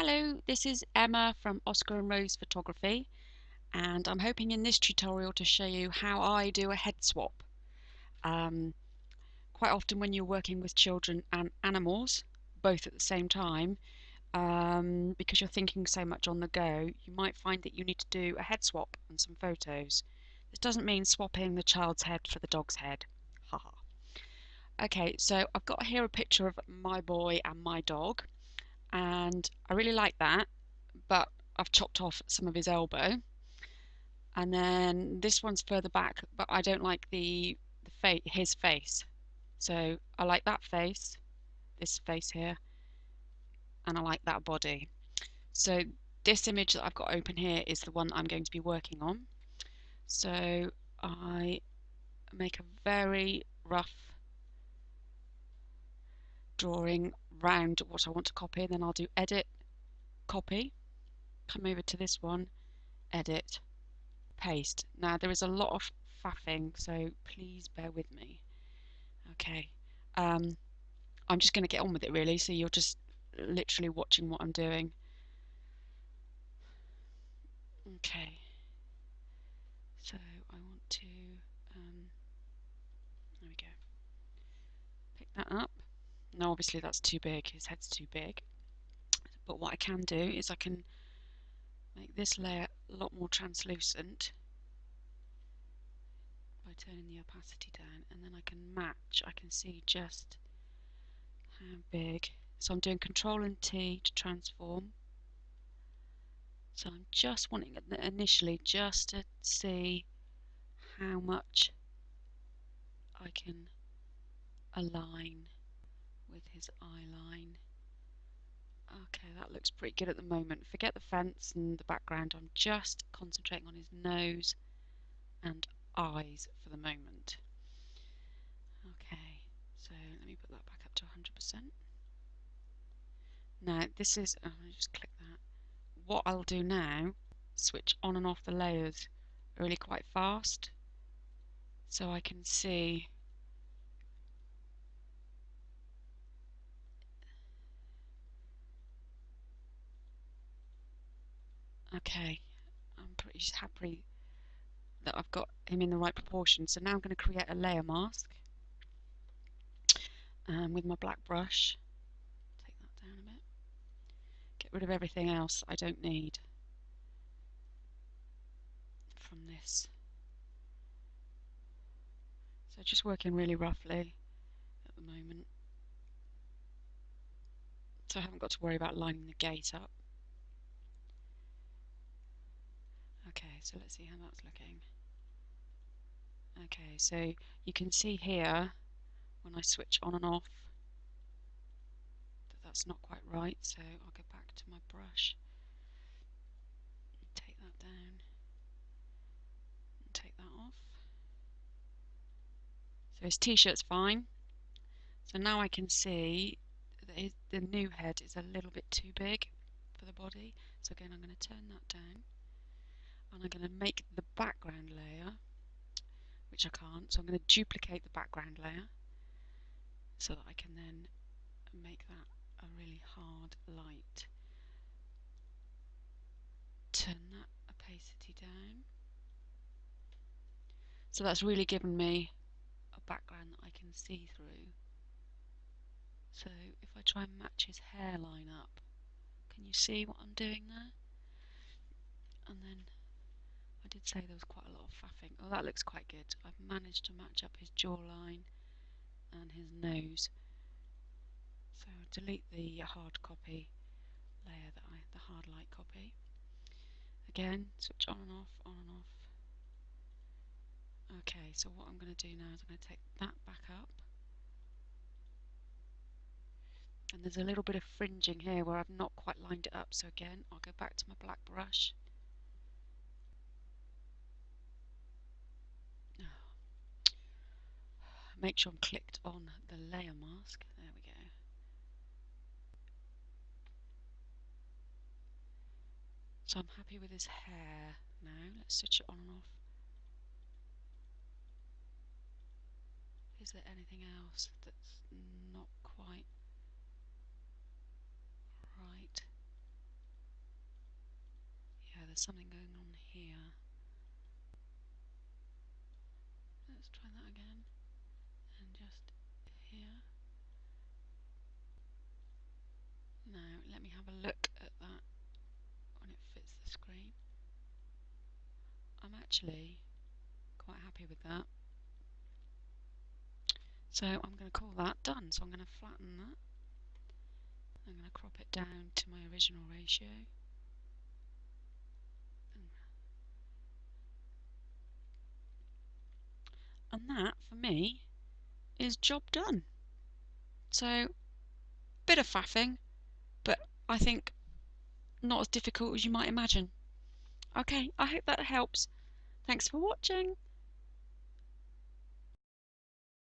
Hello, this is Emma from Oscar and Rose Photography, and I'm hoping in this tutorial to show you how I do a head swap. Um, Quite often when you're working with children and animals, both at the same time, because you're thinking so much on the go, you might find that you need to do a head swap and some photos. This doesn't mean swapping the child's head for the dog's head. Haha. Okay, so I've got here a picture of my boy and my dog, and I really like that, but I've chopped off some of his elbow, and then this one's further back, but I don't like his face. So I like that face, this face here, and I like that body. So this image that I've got open here is the one that I'm going to be working on. So I make a very rough drawing round what I want to copy, and then I'll do edit, copy, come over to this one, edit, paste. Now there is a lot of faffing, so please bear with me. Okay, I'm just going to get on with it really, so you're just literally watching what I'm doing. Okay, so I want to, there we go, pick that up. Now obviously that's too big, his head's too big, but what I can do is I can make this layer a lot more translucent by turning the opacity down, and then I can match, I can see just how big. So I'm doing Control and T to transform. So I'm just wanting initially just to see how much I can align with his eye line. Okay, that looks pretty good at the moment. Forget the fence and the background. I'm just concentrating on his nose and eyes for the moment. Okay, so let me put that back up to 100%. Now this is, let me just click that. What I'll do now, switch on and off the layers really quite fast so I can see. Okay, I'm pretty happy that I've got him in the right proportion. So now I'm going to create a layer mask with my black brush. Take that down a bit. Get rid of everything else I don't need from this. So just working really roughly at the moment. So I haven't got to worry about lining the gate up. Okay, so let's see how that's looking. Okay, so you can see here when I switch on and off that that's not quite right, so I'll go back to my brush, take that down, and take that off. So his t-shirt's fine. So now I can see that the new head is a little bit too big for the body. So again, I'm going to turn that down, and I'm going to make the background layer, which I can't, so I'm going to duplicate the background layer so that I can then make that a really hard light. Turn that opacity down. So that's really given me a background that I can see through. So if I try and match his hairline up, can you see what I'm doing there? And then I did say there was quite a lot of faffing. Oh, that looks quite good. I've managed to match up his jawline and his nose. So I'll delete the hard copy layer, the hard light copy. Again, switch on and off, on and off. Okay, so what I'm going to do now is I'm going to take that back up. And there's a little bit of fringing here where I've not quite lined it up, so again I'll go back to my black brush. Make sure I'm clicked on the layer mask. There we go. So I'm happy with his hair now. Let's switch it on and off. Is there anything else that's not quite right? there's something going on here. Let's try that again, and just here. Now let me have a look at that when it fits the screen. I'm actually quite happy with that. So I'm going to call that done. So I'm going to flatten that. I'm going to crop it down to my original ratio. And that, for me, is job done. So, bit of faffing, but I think not as difficult as you might imagine. Okay, I hope that helps. Thanks for watching.